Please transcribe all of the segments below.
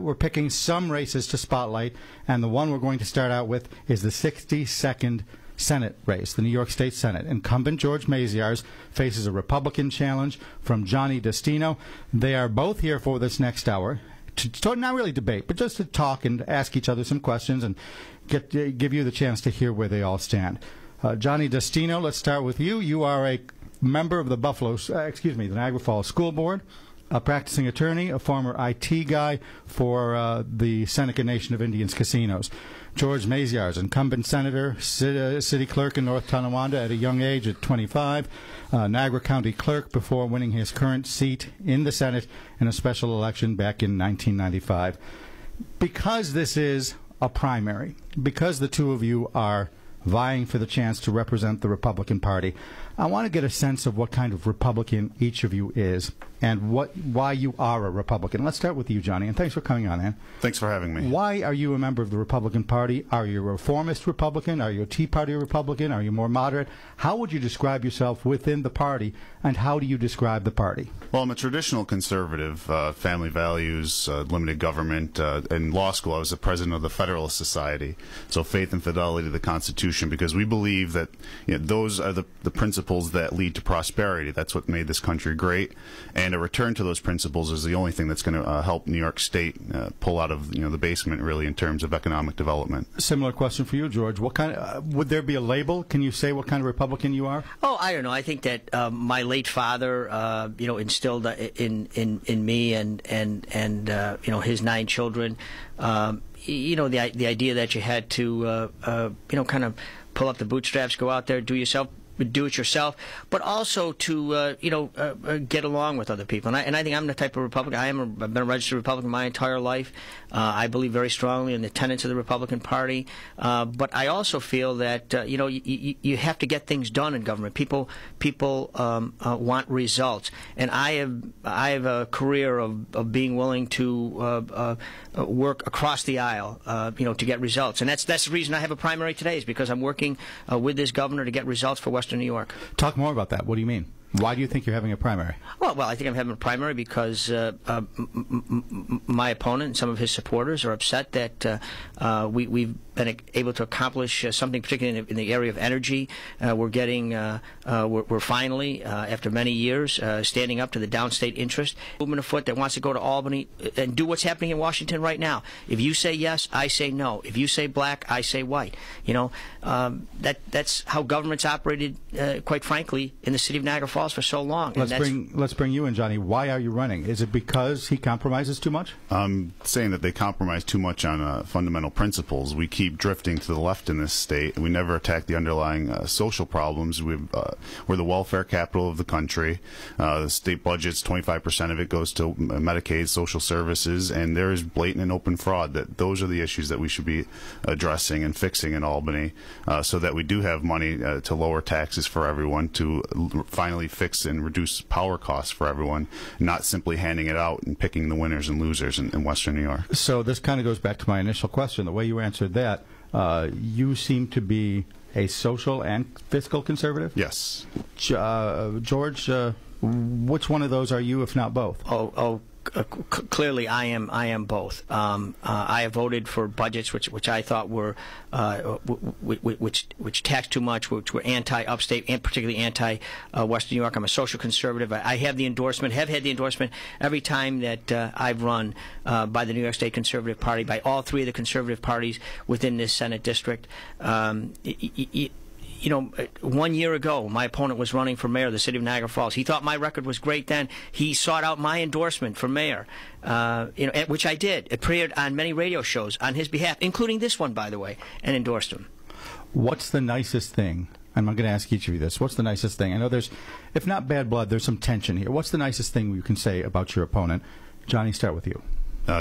We're picking some races to spotlight, and the one we're going to start out with is the 62nd Senate race, the New York State Senate. Incumbent George Maziarz faces a Republican challenge from Johnny Destino. They are both here for this next hour to not really debate, but just to talk and ask each other some questions and give you the chance to hear where they all stand. Johnny Destino, let's start with you. You are a member of the the Niagara Falls School Board, a practicing attorney, a former IT guy for the Seneca Nation of Indians casinos. George Maziarz, incumbent senator, city clerk in North Tonawanda at a young age at 25, Niagara County clerk before winning his current seat in the Senate in a special election back in 1995. Because this is a primary, because the two of you are vying for the chance to represent the Republican Party, I want to get a sense of what kind of Republican each of you is and why you are a Republican. Let's start with you, Johnny, and thanks for coming on, man. Thanks for having me. Why are you a member of the Republican Party? Are you a reformist Republican? Are you a Tea Party Republican? Are you more moderate? How would you describe yourself within the party, and how do you describe the party? Well, I'm a traditional conservative, family values, limited government. In law school, I was the president of the Federalist Society, so faith and fidelity to the Constitution, because we believe that those are the principles that lead to prosperity. That's what made this country great, and a return to those principles is the only thing that's going to help New York State pull out of the basement, really, in terms of economic development. Similar question for you, George. What kind would there be a label? Can you say what kind of Republican you are? Oh, I don't know. I think that my late father, instilled in me and his 9 children. The idea that you had to kind of pull up the bootstraps, go out there, do it yourself, but also to get along with other people. And I think I'm the type of Republican. I've been a registered Republican my entire life. I believe very strongly in the tenets of the Republican Party. But I also feel that you have to get things done in government. People want results, and I have a career of being willing to work across the aisle, to get results. And that's the reason I have a primary today, is because I'm working with this governor to get results for Western New York. Talk more about that. What do you mean? Why do you think you're having a primary? Well, I think I'm having a primary because my opponent and some of his supporters are upset that we've been able to accomplish something, particularly in the area of energy. We're finally, after many years, standing up to the downstate interest movement afoot that wants to go to Albany and do what's happening in Washington right now. If you say yes, I say no. If you say black, I say white. That's how government's operated, quite frankly, in the city of Niagara Falls for so long. Let's bring you in, Johnny. Why are you running? Is it because he compromises too much? I'm saying that they compromise too much on fundamental principles. We keep drifting to the left in this state. We never attack the underlying social problems. We're the welfare capital of the country. The state budget's 25% of it goes to Medicaid, social services, and there is blatant and open fraud. Those are the issues that we should be addressing and fixing in Albany, so that we do have money to lower taxes for everyone, to finally fix and reduce power costs for everyone, not simply handing it out and picking the winners and losers in Western New York. So this kind of goes back to my initial question. The way you answered that, you seem to be a social and fiscal conservative? Yes. George, which one of those are you, if not both? Clearly, I am both. I have voted for budgets which I thought were which taxed too much, which were anti-upstate and particularly anti-Western New York. I'm a social conservative. I have the endorsement, have had the endorsement every time that I've run by the New York State Conservative Party, by all 3 of the conservative parties within this Senate district. 1 year ago, my opponent was running for mayor of the city of Niagara Falls. He thought my record was great then. He sought out my endorsement for mayor, which I did. Appeared on many radio shows on his behalf, including this one, by the way, and endorsed him. What's the nicest thing? I'm going to ask each of you this. What's the nicest thing? I know there's, if not bad blood, there's some tension here. What's the nicest thing you can say about your opponent? Johnny, start with you.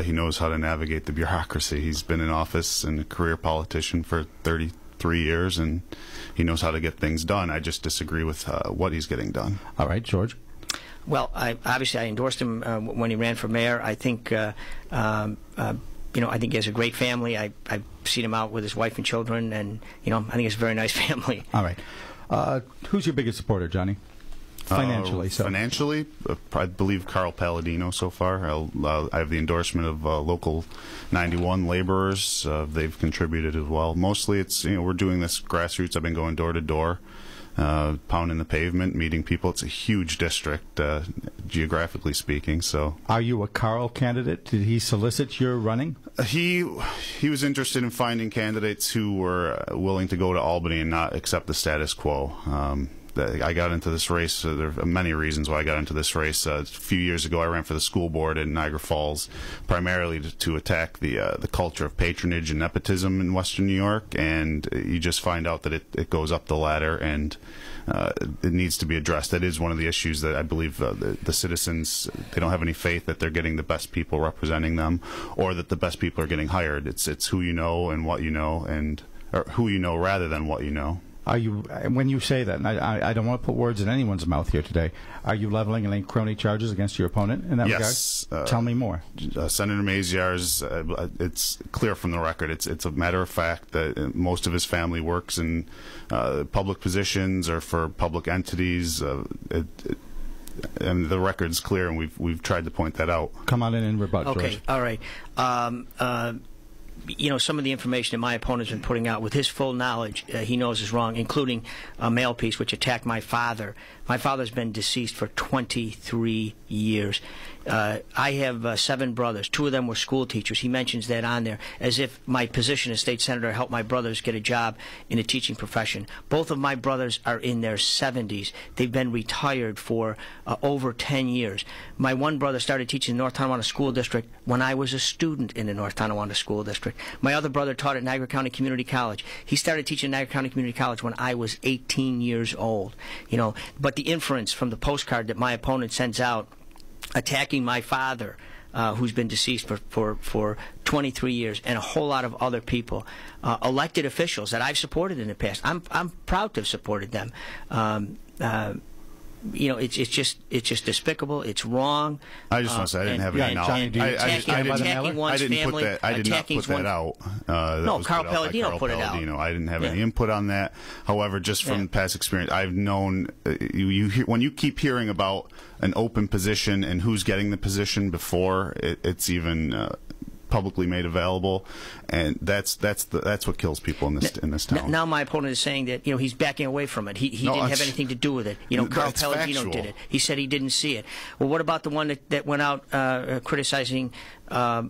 He knows how to navigate the bureaucracy. He's been in office and a career politician for 33 years, and he knows how to get things done. I just disagree with what he's getting done. All right, George. Well, obviously I endorsed him when he ran for mayor. I think I think he has a great family. I've seen him out with his wife and children, and I think it's a very nice family. All right. Who's your biggest supporter, Johnny? financially? Financially, I believe Carl Palladino so far. I have the endorsement of local 91 laborers. They've contributed as well. Mostly, it's we're doing this grassroots. I've been going door to door, pounding the pavement, meeting people. It's a huge district, geographically speaking. So, are you a Carl candidate? Did he solicit your running? He was interested in finding candidates who were willing to go to Albany and not accept the status quo. I got into this race. There are many reasons why I got into this race. A few years ago, I ran for the school board in Niagara Falls, primarily to attack the culture of patronage and nepotism in Western New York. And you just find out that it goes up the ladder, and it needs to be addressed. That is one of the issues that I believe the citizens, they don't have any faith that they're getting the best people representing them, or that the best people are getting hired. It's who you know and what you know, or who you know rather than what you know. Are you, when you say that, and I don't want to put words in anyone's mouth here today, are you leveling any crony charges against your opponent in that regard? Tell me more. Senator Maziarz, it's clear from the record. It's a matter of fact that most of his family works in public positions or for public entities. And the record's clear, and we've tried to point that out. Come on in and rebut, Okay, George. all right. Some of the information that my opponent's been putting out, with his full knowledge, he knows is wrong, including a mail piece which attacked my father. My father's been deceased for 23 years. I have 7 brothers. 2 of them were school teachers. He mentions that on there, as if my position as state senator helped my brothers get a job in a teaching profession. Both of my brothers are in their 70s. They've been retired for over 10 years. My one brother started teaching in the North Tonawanda School District when I was a student in the North Tonawanda School District. My other brother taught at Niagara County Community College. He started teaching at Niagara County Community College when I was 18 years old. But the inference from the postcard that my opponent sends out attacking my father, who's been deceased for 23 years, and a whole lot of other people, elected officials that I've supported in the past. I'm proud to have supported them. It's just despicable. It's wrong. I just want to say I didn't have any knowledge. Attacking one's family. I did not put that out. No, Carl Palladino put it out. I didn't have any input on that. However, just from past experience, I've known when you keep hearing about an open position and who's getting the position before it's even publicly made available, and that's what kills people in this town. Now my opponent is saying that he's backing away from it. He didn't have anything to do with it. Carl Palladino did it. He said he didn't see it. Well, what about the one that went out criticizing a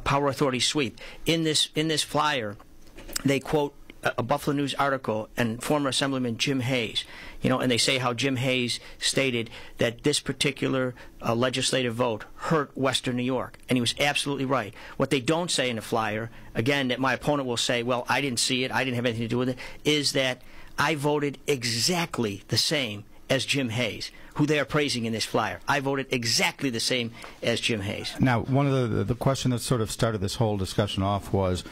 power authority sweep? In this flyer, they quote a Buffalo News article and former Assemblyman Jim Hayes, and they say how Jim Hayes stated that this particular legislative vote hurt Western New York, and he was absolutely right. What they don't say in the flyer, again, that my opponent will say, well, I didn't see it, I didn't have anything to do with it, is that I voted exactly the same as Jim Hayes, who they are praising in this flyer. I voted exactly the same as Jim Hayes. Now, one of the question that sort of started this whole discussion off was,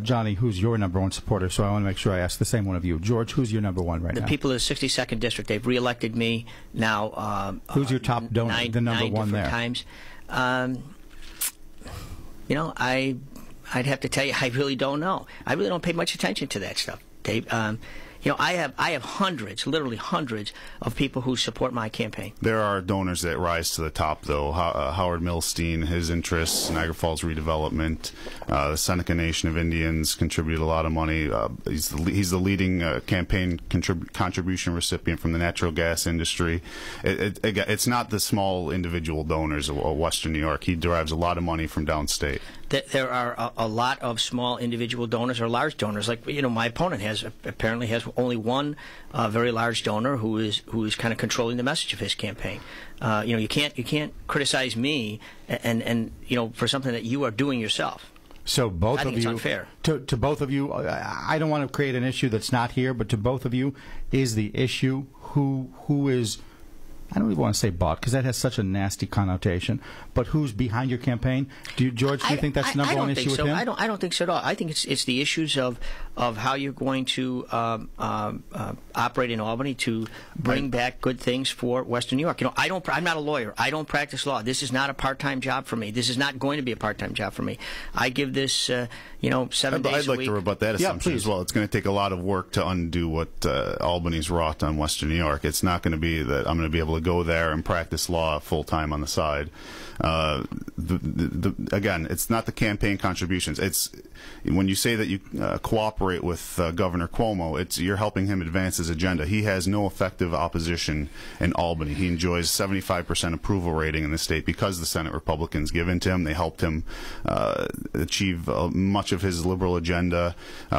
Johnny, who's your number one supporter? So I want to make sure I ask the same one of you. George, who's your number one right now? The people of the 62nd District. They've reelected me now. Who's your top donor, the number one there? Times. I'd have to tell you, I really don't know. I really don't pay much attention to that stuff, Dave. I have hundreds, literally hundreds, of people who support my campaign. There are donors that rise to the top, though. Howard Milstein, his interests, Niagara Falls redevelopment, the Seneca Nation of Indians contributed a lot of money. He's the leading campaign contribution recipient from the natural gas industry. It's not the small individual donors of Western New York. He derives a lot of money from downstate. There are a lot of small individual donors or large donors. Like my opponent apparently has only one very large donor who is kind of controlling the message of his campaign. You can't criticize me and for something that you are doing yourself. So both I think of you, it's unfair. To both of you, I don't want to create an issue that's not here, but to both of you, is the issue who is I don't even want to say bought, because that has such a nasty connotation, but who's behind your campaign? George, do you think that's the number one issue with him? I don't think so at all. I think it's the issues of how you're going to operate in Albany to bring back good things for Western New York. You know, I'm not a lawyer. I don't practice law. This is not a part-time job for me. This is not going to be a part-time job for me. I give this, 7 days a week. I'd like to rebut that assumption as well. It's going to take a lot of work to undo what Albany's wrought on Western New York. It's not going to be that I'm going to be able to go there and practice law full-time on the side. Again, it's not the campaign contributions. It's when you say that you cooperate with Governor Cuomo, you're helping him advance his agenda. He has no effective opposition in Albany. He enjoys 75% approval rating in the state because the Senate Republicans give in to him. They helped him achieve much of his liberal agenda.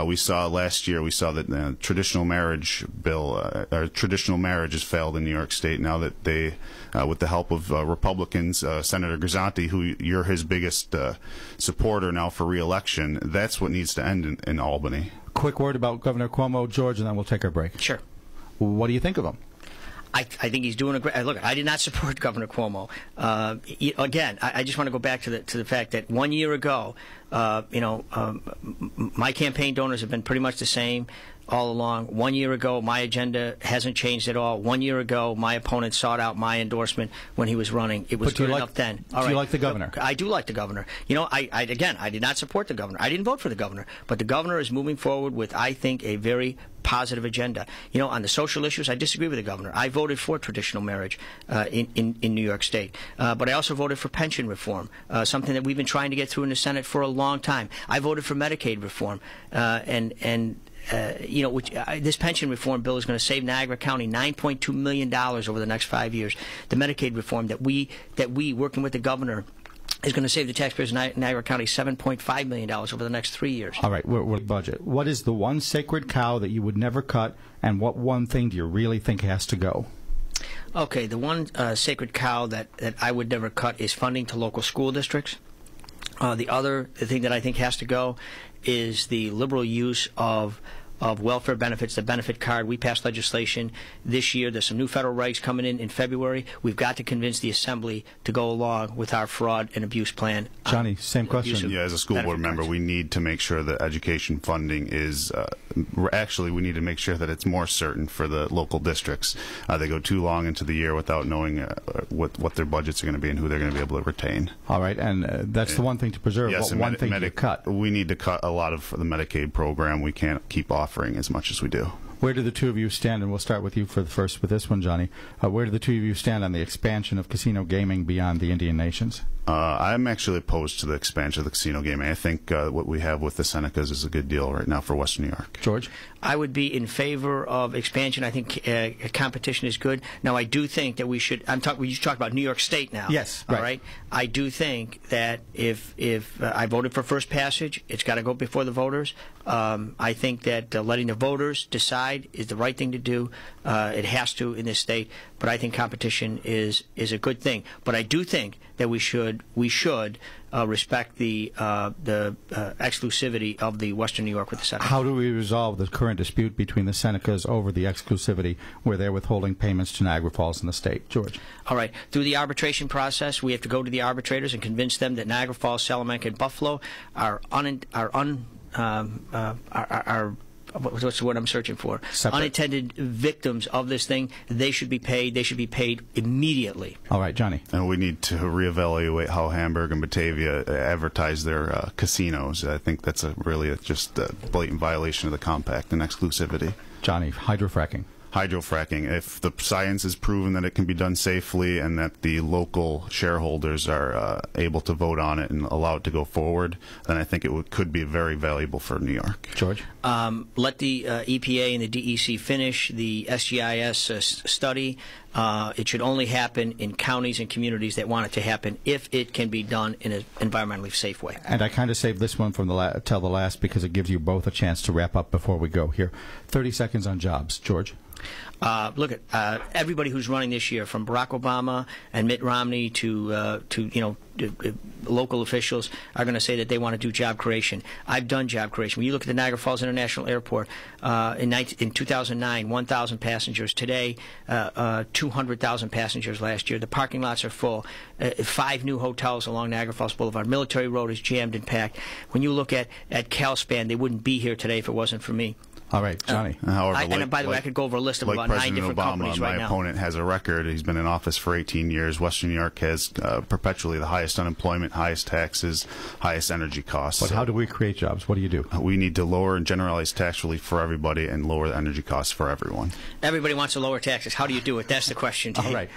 We saw last year, that the traditional marriage bill, or traditional marriage has failed in New York State now that they, with the help of Republicans, Senator Grisanti, who you're his biggest supporter now for re-election, that's what needs to end in Albany. Quick word about Governor Cuomo, George, and then we'll take our break. Sure. What do you think of him? I think he's doing a great. Look, I did not support Governor Cuomo. Again, I just want to go back to the fact that 1 year ago, my campaign donors have been pretty much the same all along. 1 year ago, my agenda hasn't changed at all. 1 year ago, my opponent sought out my endorsement when he was running. It was good enough then. Do you like the governor? I do like the governor. You know, I did not support the governor. I didn't vote for the governor. But the governor is moving forward with, I think, a very positive agenda. You know, on the social issues, I disagree with the governor. I voted for traditional marriage in New York State. But I also voted for pension reform, something that we've been trying to get through in the Senate for a long time. I voted for Medicaid reform, this pension reform bill is going to save Niagara County $9.2 million over the next 5 years. The Medicaid reform that we working with the governor, is going to save the taxpayers in Niagara County $7.5 million over the next 3 years. All right, we're budget. What is the one sacred cow that you would never cut, and what one thing do you really think has to go? Okay, the one sacred cow that I would never cut is funding to local school districts. The thing that I think has to go is the liberal use of welfare benefits, the benefit card. We passed legislation this year. There's some new federal regs coming in February. We've got to convince the Assembly to go along with our fraud and abuse plan. Johnny, same question. Yeah, as a school board member, we need to make sure that education funding is actually, we need to make sure that it's more certain for the local districts. They go too long into the year without knowing what their budgets are going to be and who they're going to be able to retain. All right, and that's the one thing to preserve. Yes, one thing to cut. We need to cut a lot of the Medicaid program. We can't keep offering as much as we do. Where do the two of you stand, and we'll start with you with this one, Johnny. Where do the two of you stand on the expansion of casino gaming beyond the Indian nations? I'm actually opposed to the expansion of the casino gaming. I think what we have with the Senecas is a good deal right now for Western New York. George? I would be in favor of expansion. I think competition is good. Now, I do think that we should. We just talked about New York State now. Yes, right. All right. I do think that if I voted for first passage, it's got to go before the voters. I think that letting the voters decide is the right thing to do. It has to in this state. But I think competition is a good thing. But I do think that we should respect the exclusivity of the Western New York with the Senate. How do we resolve the current dispute between the Senecas over the exclusivity where they're withholding payments to Niagara Falls and the state? George? All right. Through the arbitration process, we have to go to the arbitrators and convince them that Niagara Falls, Salamanca, and Buffalo what's the word I'm searching for? Separate. Unintended victims of this thing. They should be paid. They should be paid immediately. All right, Johnny. And we need to reevaluate how Hamburg and Batavia advertise their casinos. I think that's really just a blatant violation of the compact and exclusivity. Johnny, hydrofracking. Hydrofracking. If the science is proven that it can be done safely and that the local shareholders are able to vote on it and allow it to go forward, then I think it could be very valuable for New York. George? Let the EPA and the DEC finish the SGIS study. It should only happen in counties and communities that want it to happen if it can be done in an environmentally safe way. And I kind of saved this one from till the last because it gives you both a chance to wrap up before we go here. 30 seconds on jobs. George? Look at everybody who's running this year, from Barack Obama and Mitt Romney to local officials, are going to say that they want to do job creation. I've done job creation. When you look at the Niagara Falls International Airport, in 2009, 1,000 passengers. Today, 200,000 passengers last year. The parking lots are full. 5 new hotels along Niagara Falls Boulevard. Military Road is jammed and packed. When you look at CalSpan, they wouldn't be here today if it wasn't for me. All right, Johnny. However, and by the way, I could go over a list of about 9 different companies right now. My opponent has a record. He's been in office for 18 years. Western New York has perpetually the highest unemployment, highest taxes, highest energy costs. But how do we create jobs? What do you do? We need to lower and generalize tax relief for everybody and lower the energy costs for everyone. Everybody wants to lower taxes. How do you do it? That's the question, Dave. All right.